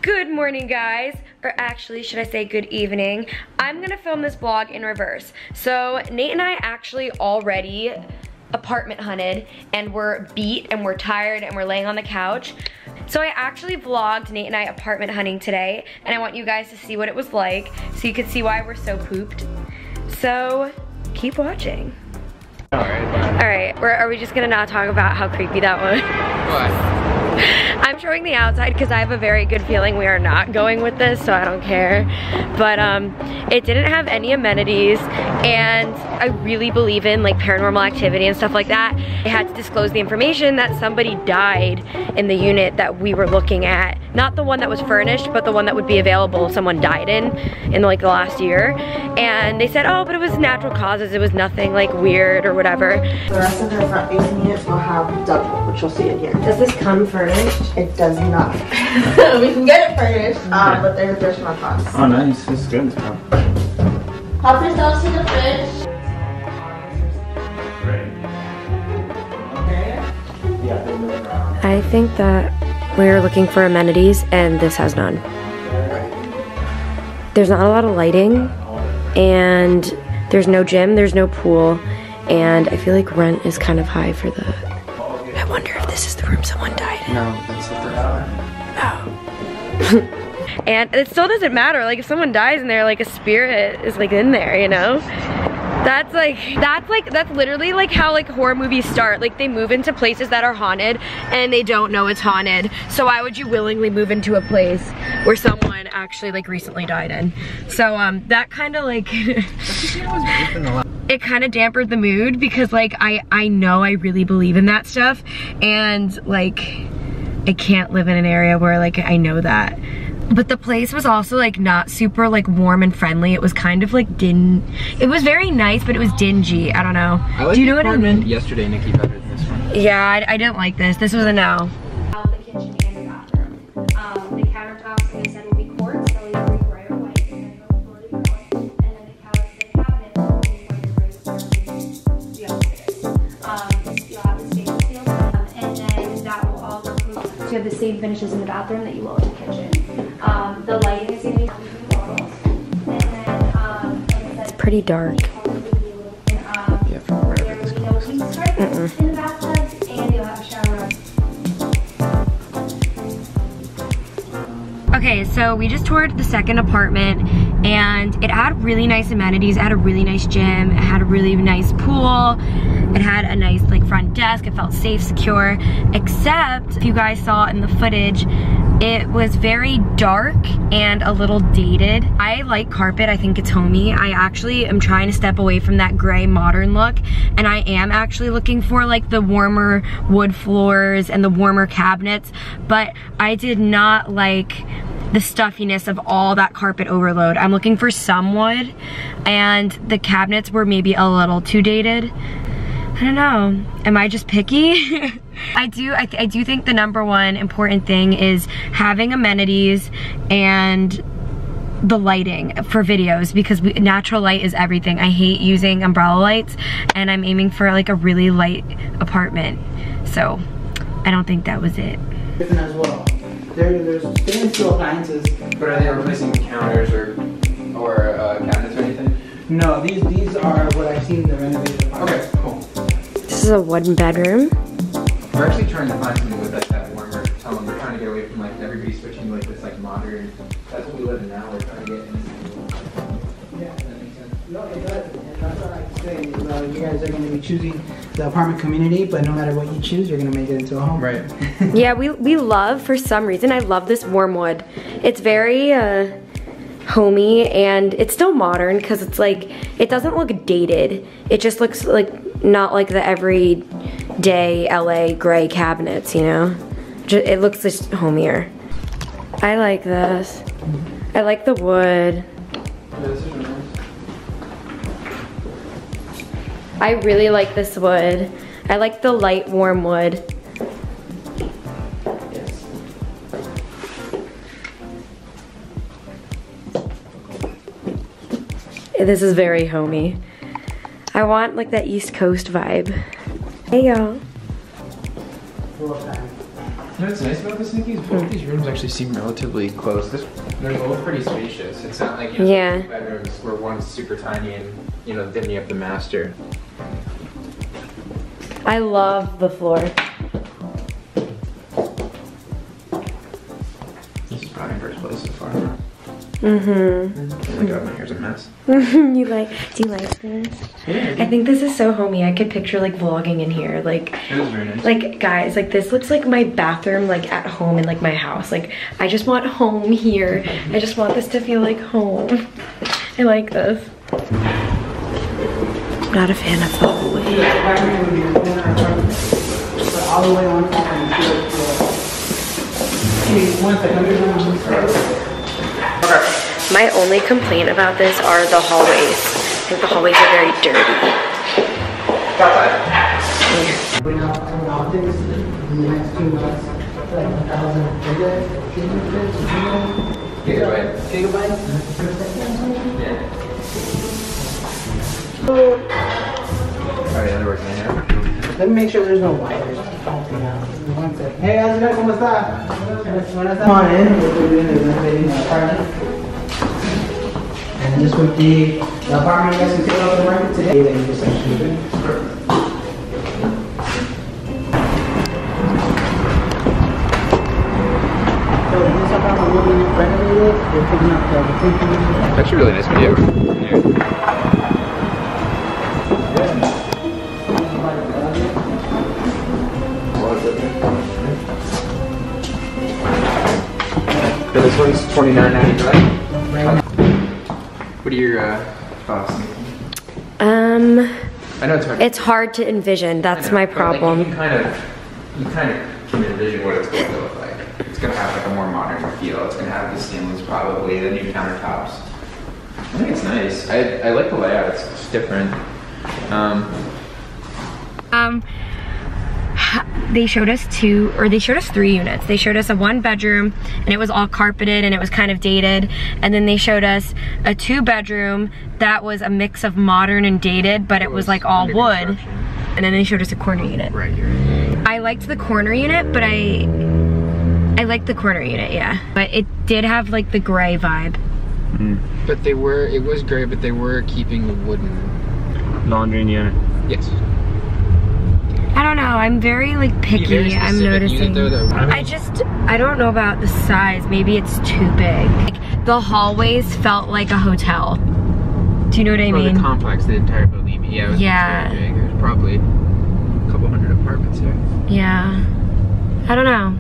Good morning, guys, or actually, should I say good evening? I'm gonna film this vlog in reverse. So Nate and I actually already apartment hunted, and we're beat and we're tired and we're laying on the couch. So I actually vlogged Nate and I apartment hunting today, and I want you guys to see what it was like so you could see why we're so pooped. So keep watching. Alright, are we just gonna not talk about how creepy that was? What? I'm showing the outside because I have a very good feeling we are not going with this, so I don't care. But it didn't have any amenities, and I really believe in like paranormal activity and stuff like that. I had to disclose the information that somebody died in the unit that we were looking at. Not the one that was furnished, but the one that would be available if someone died in like the last year. And they said, oh, but it was natural causes, it was nothing like weird or whatever. The rest of their front facing units will have double, which you'll see it here. Does this come furnished? It does not. We can get it furnished, but there's no cost. Oh, nice. This is good. Pop yourselves to the fridge. I think that we were looking for amenities, and this has none. There's not a lot of lighting, and there's no gym, there's no pool, and I feel like rent is kind of high for the... I wonder if this is the room someone died in. No, that's the third floor. Oh. And it still doesn't matter, like if someone dies in there, like a spirit is like in there, you know? That's literally like how like horror movies start. Like they move into places that are haunted and they don't know it's haunted. So why would you willingly move into a place where someone actually like recently died in? So that kind of like it kind of dampened the mood, because like I know I really believe in that stuff, and like I can't live in an area where like I know that. But the place was also like not super like warm and friendly. It was kind of like it was very nice, but it was dingy. I don't know. I like Do you know what I mean? Yesterday, Nikki, better than this one. Yeah, I didn't like this. This was a no. The kitchen and the bathroom. The countertops, like I said, will be quartz, so either be gray or white, and then the floor will be gray, and then the cabinet will be white or gray, so the upstairs. You'll have the stainless steel, and then that will all go through. So you have the same finishes in the bathroom that you will in the kitchen. The lighting is going to be models, and then like I said, Pretty dark. Yeah, from wherever there this will be no comes. heat stripe in the bathtub, and you'll have a shower. Okay, so we just toured the second apartment, and it had really nice amenities. It had a really nice gym, it had a really nice pool, it had a nice like front desk, it felt safe, secure, except if you guys saw in the footage, it was very dark and a little dated. I like carpet, I think it's homey. I actually am trying to step away from that gray modern look, and I am actually looking for like the warmer wood floors and the warmer cabinets, but I did not like the stuffiness of all that carpet overload. I'm looking for some wood, and the cabinets were maybe a little too dated. I don't know, am I just picky? I do think the number one important thing is having amenities and the lighting for videos, because natural light is everything. I hate using umbrella lights, and I'm aiming for like a really light apartment. So I don't think that was it. Different as well. There's stainless steel appliances. But are they replacing counters or cabinets or anything? No, these are what I've seen in the renovation. Okay, cool. This is a one bedroom. We're actually trying to find something with like that warmer tone. We're trying to get away from like everybody switching to like this like modern. That's what we live in now. We're trying to get into. Yeah, that makes sense. No, it does. And that's what I say. You guys are going to be choosing the apartment community, but no matter what you choose, you're going to make it into a home. Right. Yeah, we love, for some reason, I love this warm wood. It's very homey, and it's still modern because it's like, it doesn't look dated. It just looks like, not like the everyday LA gray cabinets, you know? It looks just homier. I like this. I like the wood. I really like this wood. I like the light warm wood. This is very homey. I want like that East Coast vibe. Hey y'all. You know what's nice about this, Nikki, is both these rooms actually seem relatively close. They're both pretty spacious. It's not like, you know, Yeah. two bedrooms where one's super tiny and, you know, then you have the master. I love the floor. This is probably first place so far. Mm-hmm. Oh my god, my hair's a mess. Do you like this? Yeah. I think this is so homey. I could picture like vlogging in here. Like, It is very nice. like guys, like this looks like my bathroom like at home in like my house. Like I just want home here. I just want this to feel like home. I like this. Not a fan of the hallway. All the way on top and one second. My only complaint about this are the hallways. I think the hallways are very dirty. Bring out some optics in the next 2 months, like 1,000 gigabytes. Yeah. Alright, other work in here. Let me make sure there's no wires bouncing out. One second. Hey, how's it going? ¿Cómo está? Come on in. What we're doing is renovating the apartment. And this would be the apartment you guys can take off the market today. That you just actually So this apartment will be renovated. They're picking up the sinking. It's actually a really nice video. Yeah. So this one's $29.95. What are your thoughts? I know it's hard. It's hard to envision. That's my But, like, problem. you kind of can envision what it's going to look like. It's going to have like a more modern feel. It's going to have the stainless, probably the new countertops. I think it's nice. I like the layout. It's different. They showed us 3 units. They showed us a 1-bedroom and it was all carpeted and it was kind of dated. And then they showed us a 2-bedroom that was a mix of modern and dated, but it was like all wood. And then they showed us a corner unit. Right here. I liked the corner unit, but I liked the corner unit, yeah. But it did have like the gray vibe. But it was gray, but they were keeping the wooden Laundry unit. Yes. I don't know, I'm very like picky, I'm noticing. I don't know about the size, maybe it's too big. Like, the hallways felt like a hotel. Do you know what I mean? The complex, the entire building. Yeah, it was very big. There's probably a couple hundred apartments here. Yeah. I don't know.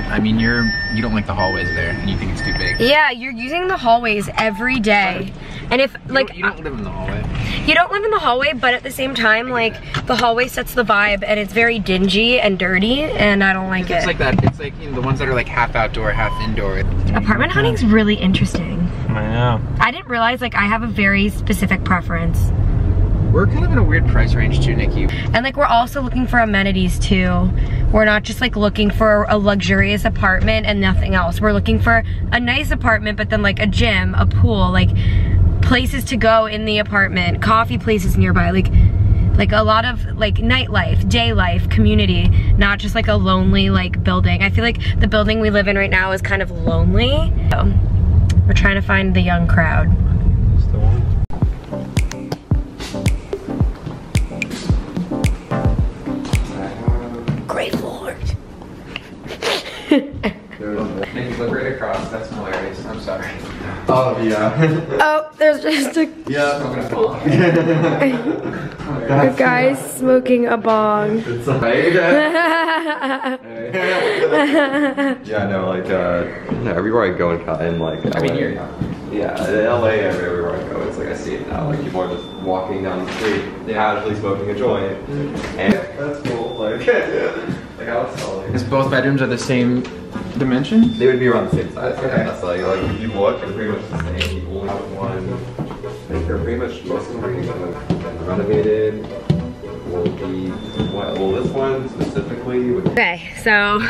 I mean, you don't like the hallways there, and you think it's too big. Yeah, you're using the hallways every day. And if, like... You don't live in the hallway. You don't live in the hallway, but at the same time, like, the hallway sets the vibe, and it's very dingy and dirty, and I don't like it. It's like that. It's like, you know, the ones that are like half outdoor, half indoor. Apartment hunting's really interesting. I know. I didn't realize, like, I have a very specific preference. We're kind of in a weird price range too, Nikki. And like, we're also looking for amenities too. We're not just like looking for a luxurious apartment and nothing else. We're looking for a nice apartment, but then like a gym, a pool, like places to go in the apartment, coffee places nearby, like a lot of like nightlife, day life, community, not just like a lonely like building. I feel like the building we live in right now is kind of lonely. So we're trying to find the young crowd. It's the one. Great Lord. Nikki, look right across. That's hilarious. I'm sorry. Oh, yeah. Oh, there's just a Smoking a bong. guy smoking a bong. It's like, yeah, no, like, everywhere I go in like, I mean, you're yeah, in LA, everywhere I go, it's like I see it now. Like, people are just walking down the street, casually smoking a joint. And that's cool, like, like, I was telling. Is both bedrooms are the same dimension? They would be around the same size. Okay. Yeah, that's like if you look, they're pretty much the same. You only have one. Like, they're pretty much, most of them are kind of renovated. Well, this one specifically would. Okay, so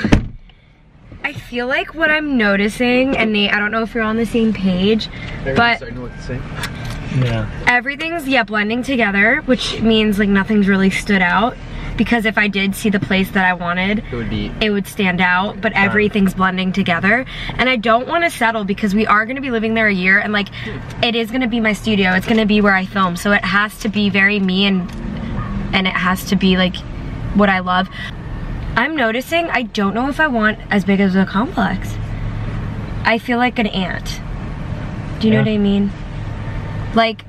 I feel like what I'm noticing, and Nate, I don't know if you're on the same page, but starting to look the same. Yeah. everything's blending together, which means like nothing's really stood out. because if I did see the place that I wanted, it would stand out, but everything's blending together. And I don't want to settle because we are going to be living there a year, and like, it is going to be my studio. It's going to be where I film, so it has to be very me, and it has to be like what I love. I'm noticing I don't know if I want as big as a complex. I feel like an ant. Do you know what I mean? Like,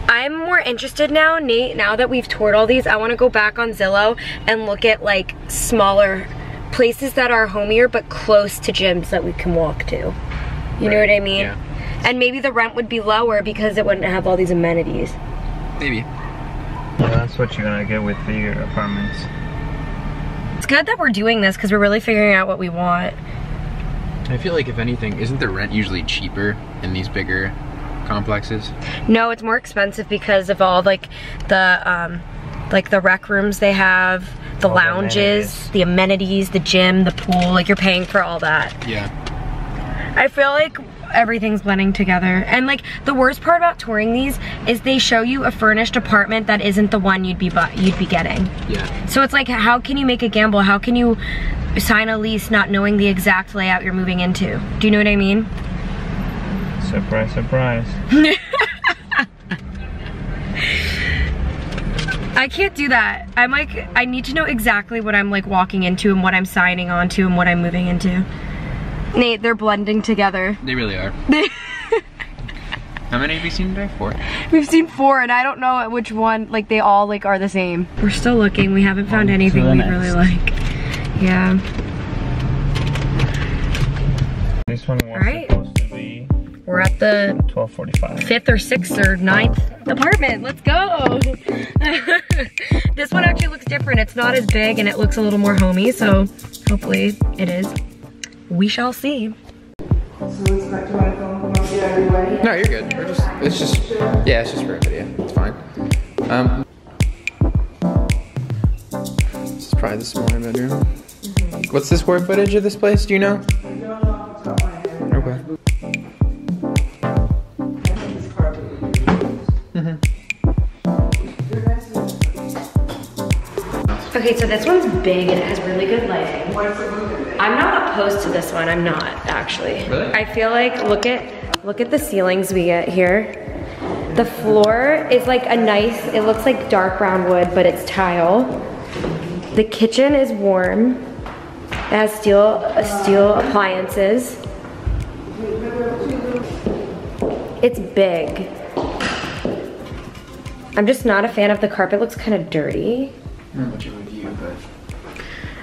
I'm more interested now, Nate, now that we've toured all these, I want to go back on Zillow and look at like smaller places that are homier but close to gyms that we can walk to. You know what I mean? Yeah. And maybe the rent would be lower because it wouldn't have all these amenities. Maybe. Yeah, that's what you're gonna get with bigger apartments. It's good that we're doing this because we're really figuring out what we want. I feel like if anything, isn't the rent usually cheaper in these bigger complexes? No, it's more expensive because of all like the rec rooms they have, the all lounges, the amenities, the gym, the pool, like you're paying for all that. Yeah. I feel like everything's blending together. And like the worst part about touring these is they show you a furnished apartment that isn't the one you'd be getting. Yeah. So it's like, how can you make a gamble? How can you sign a lease not knowing the exact layout you're moving into? Do you know what I mean? Surprise, surprise. I can't do that. I'm like, I need to know exactly what I'm like walking into and what I'm signing onto and what I'm moving into. Nate, they're blending together. They really are. How many have you seen today? 4? We've seen 4 and I don't know which one, like they all like are the same. We're still looking, we haven't found anything we really like. Yeah. This one was Alright. supposed to be We're at the 12:45. 5th or 6th or 9th apartment. Let's go. This one actually looks different. It's not as big and it looks a little more homey, so hopefully it is. We shall see. No, you're good. It's just for a video. It's fine. This is probably the smaller bedroom. What's the square footage of this place? Do you know? Okay. Okay, so this one's big and it has really good lighting. I'm not opposed to this one. I'm not actually. Really? I feel like look at the ceilings we get here. The floor is like a nice. It looks like dark brown wood, but it's tile. The kitchen is warm. It has steel appliances. It's big. I'm just not a fan of the carpet. It looks kind of dirty. I don't know what you would view, but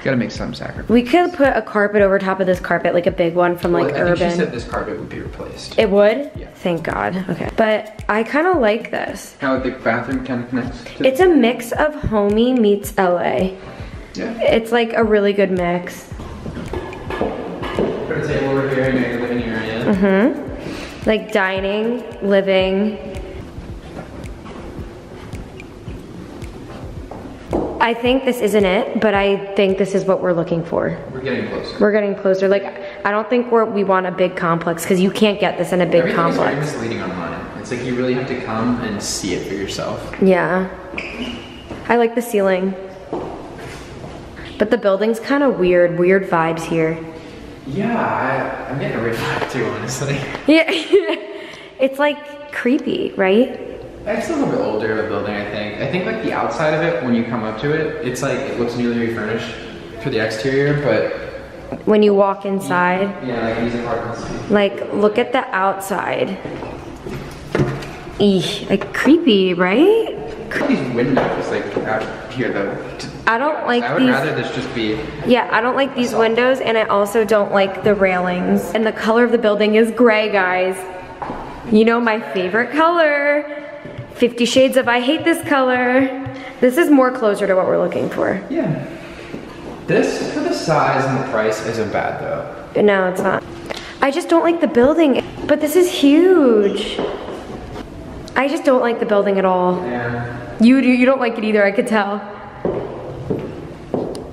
gotta make some sacrifice. We could put a carpet over top of this carpet, like a big one from like I Urban. think she said this carpet would be replaced. It would? Yeah. Thank God. Okay. But I kind of like this. How the bathroom kind of connects to It's a mix of homey meets LA. Yeah. It's like a really good mix. Put a table over here in your living area. Mm-hmm. Like dining, living. I think this isn't it, but I think this is what we're looking for. We're getting closer. We're getting closer. Like, I don't think we want a big complex because you can't get this in a big Everything complex. is very misleading online. It's like you really have to come and see it for yourself. Yeah. I like the ceiling. But the building's kind of weird vibes here. Yeah, I'm getting a weird vibe too, honestly. Yeah. It's like creepy, right? It's a little bit older of a building, I think. I think like the outside of it, when you come up to it, it's like, it looks newly refurnished for the exterior, but When you walk inside, yeah, like these apartments. like look at the outside. Eesh, like creepy, right? These windows, like out here though. I don't like I would these. rather this just be. Yeah, I don't like these windows, and I also don't like the railings. And the color of the building is gray, guys. You know my favorite color. 50 Shades of I hate this color. This is more closer to what we're looking for. Yeah. This, for the size and the price, isn't bad though. No, it's not. I just don't like the building, but this is huge. I just don't like the building at all. Yeah. You don't like it either, I could tell.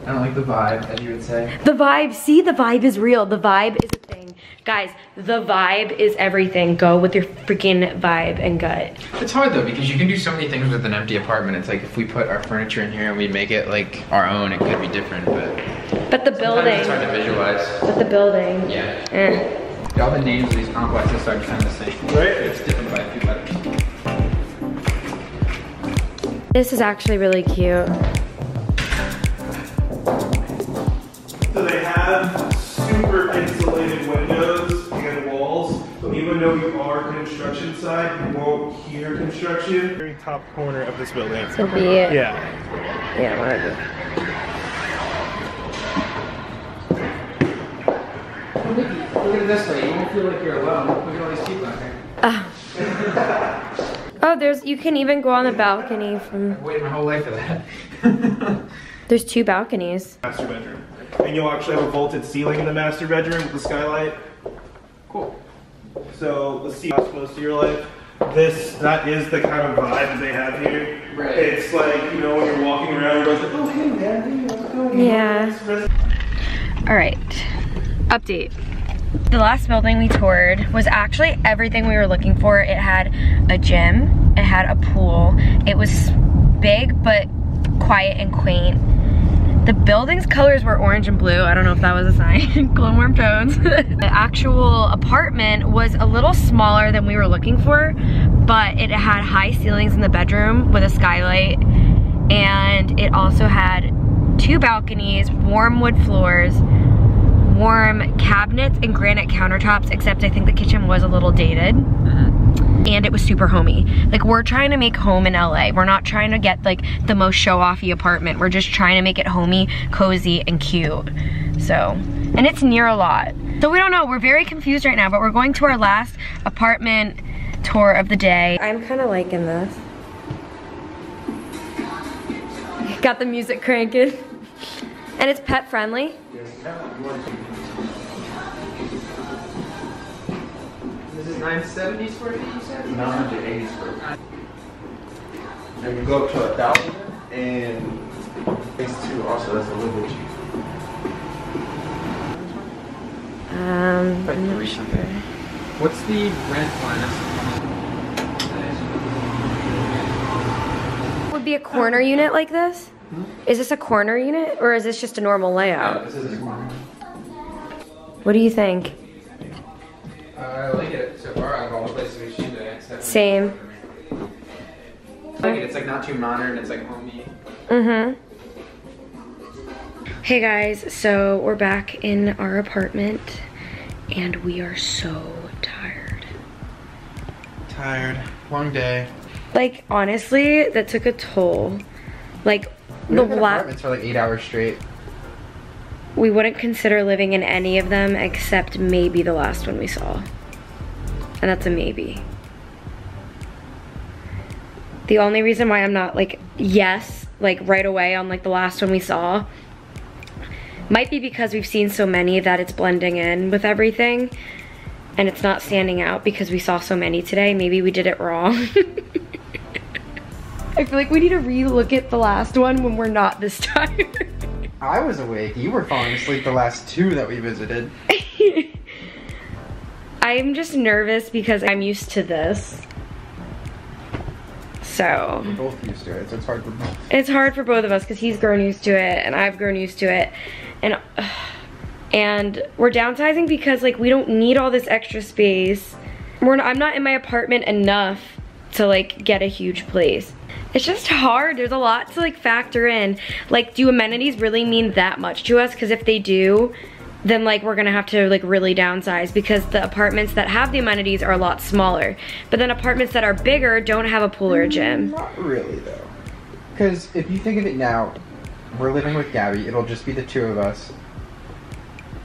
I don't like the vibe, as you would say. The vibe, see, the vibe is real. The vibe is a thing. Guys, the vibe is everything. Go with your freaking vibe and gut. It's hard though, because you can do so many things with an empty apartment. It's like if we put our furniture in here and we make it like our own, it could be different, but the building. it's hard to visualize. But the building. Yeah. All the names of these complexes are kind of the same. Right? It's different by a few letters. This is actually really cute. So they have super insulated windows and walls, so even though you are construction side, you won't hear construction. Very top corner of this building. So be it. Yeah. Yeah, whatever. Look at it this way, you won't feel like you're alone. Look at all these people out there. Oh, you can even go on the balcony from. I've waited my whole life for that. There's 2 balconies. Master bedroom. And you'll actually have a vaulted ceiling in the master bedroom with the skylight. Cool. So let's see what's most of your life. That is the kind of vibe they have here. Right. It's like, you know, when you're walking around, everyone's like, oh hey man, how's it going? Yeah. Alright. Update. The last building we toured was actually everything we were looking for. It had a gym, it had a pool, it was big but quiet and quaint. The building's colors were orange and blue. I don't know if that was a sign. Glow warm tones. The actual apartment was a little smaller than we were looking for, but it had high ceilings in the bedroom with a skylight, and it also had 2 balconies, warm wood floors, warm cabinets and granite countertops, except I think the kitchen was a little dated. And it was super homey. Like, we're trying to make home in LA. We're not trying to get like the most show-offy apartment. We're just trying to make it homey, cozy, and cute. So, and it's near a lot. So we don't know, we're very confused right now, but we're going to our last apartment tour of the day. I'm kind of liking this. Got the music cranking. And it's pet friendly. This is 970 square feet, you said? 980 square feet. And you go up to 1,000, and phase 2 also, that's a little bit cheap. Like 300. What's the rent on this? Would be a corner unit like this? Is this a corner unit or is this just a normal layout? This isn't a corner. What do you think? I like it so far out of all the places we've seen today. Same. I like it. It's like not too modern. It's like homey. Hey guys, so we're back in our apartment and we are so tired. Tired. Long day. Like, honestly, that took a toll. Like, We lived in apartments for like 8 hours straight. We wouldn't consider living in any of them except maybe the last one we saw. And that's a maybe. The only reason why I'm not like, yes, like right away on like the last one we saw, might be because we've seen so many that it's blending in with everything. And it's not standing out because we saw so many today. Maybe we did it wrong. I feel like we need to re-look at the last one when we're not this tired. I was awake. You were falling asleep the last 2 that we visited. I'm just nervous because I'm used to this. So. We're both used to it, so it's hard for both. It's hard for both of us because he's grown used to it and I've grown used to it. And we're downsizing because like we don't need all this extra space. I'm not in my apartment enough to like get a huge place. It's just hard. There's a lot to like factor in. Like, do amenities really mean that much to us? Because if they do, then like we're gonna have to like really downsize because the apartments that have the amenities are a lot smaller. But then apartments that are bigger don't have a pool or a gym. Not really though. Because if you think of it now, we're living with Gabby. It'll just be the 2 of us.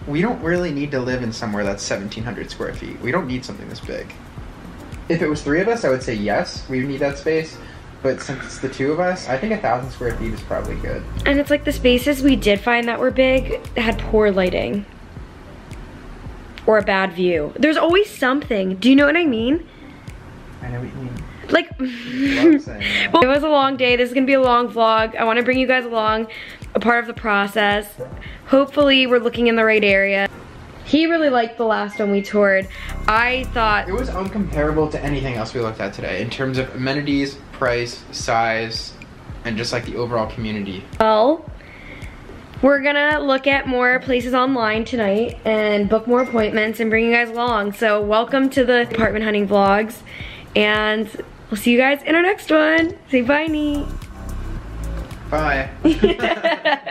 We don't really need to live in somewhere that's 1,700 square feet. We don't need something this big. If it was 3 of us, I would say yes, we need that space. But since it's the 2 of us, I think 1,000 square feet is probably good. And it's like the spaces we did find that were big had poor lighting. Or a bad view. There's always something. Do you know what I mean? I know what you mean. Like, well, it was a long day. This is gonna be a long vlog. I wanna bring you guys along, a part of the process. Hopefully we're looking in the right area. He really liked the last one we toured. I thought It was uncomparable to anything else we looked at today in terms of amenities, price, size, and just like the overall community. well, we're gonna look at more places online tonight and book more appointments and bring you guys along. So welcome to the apartment hunting vlogs, and we'll see you guys in our next one. Say bye, Nee. Bye.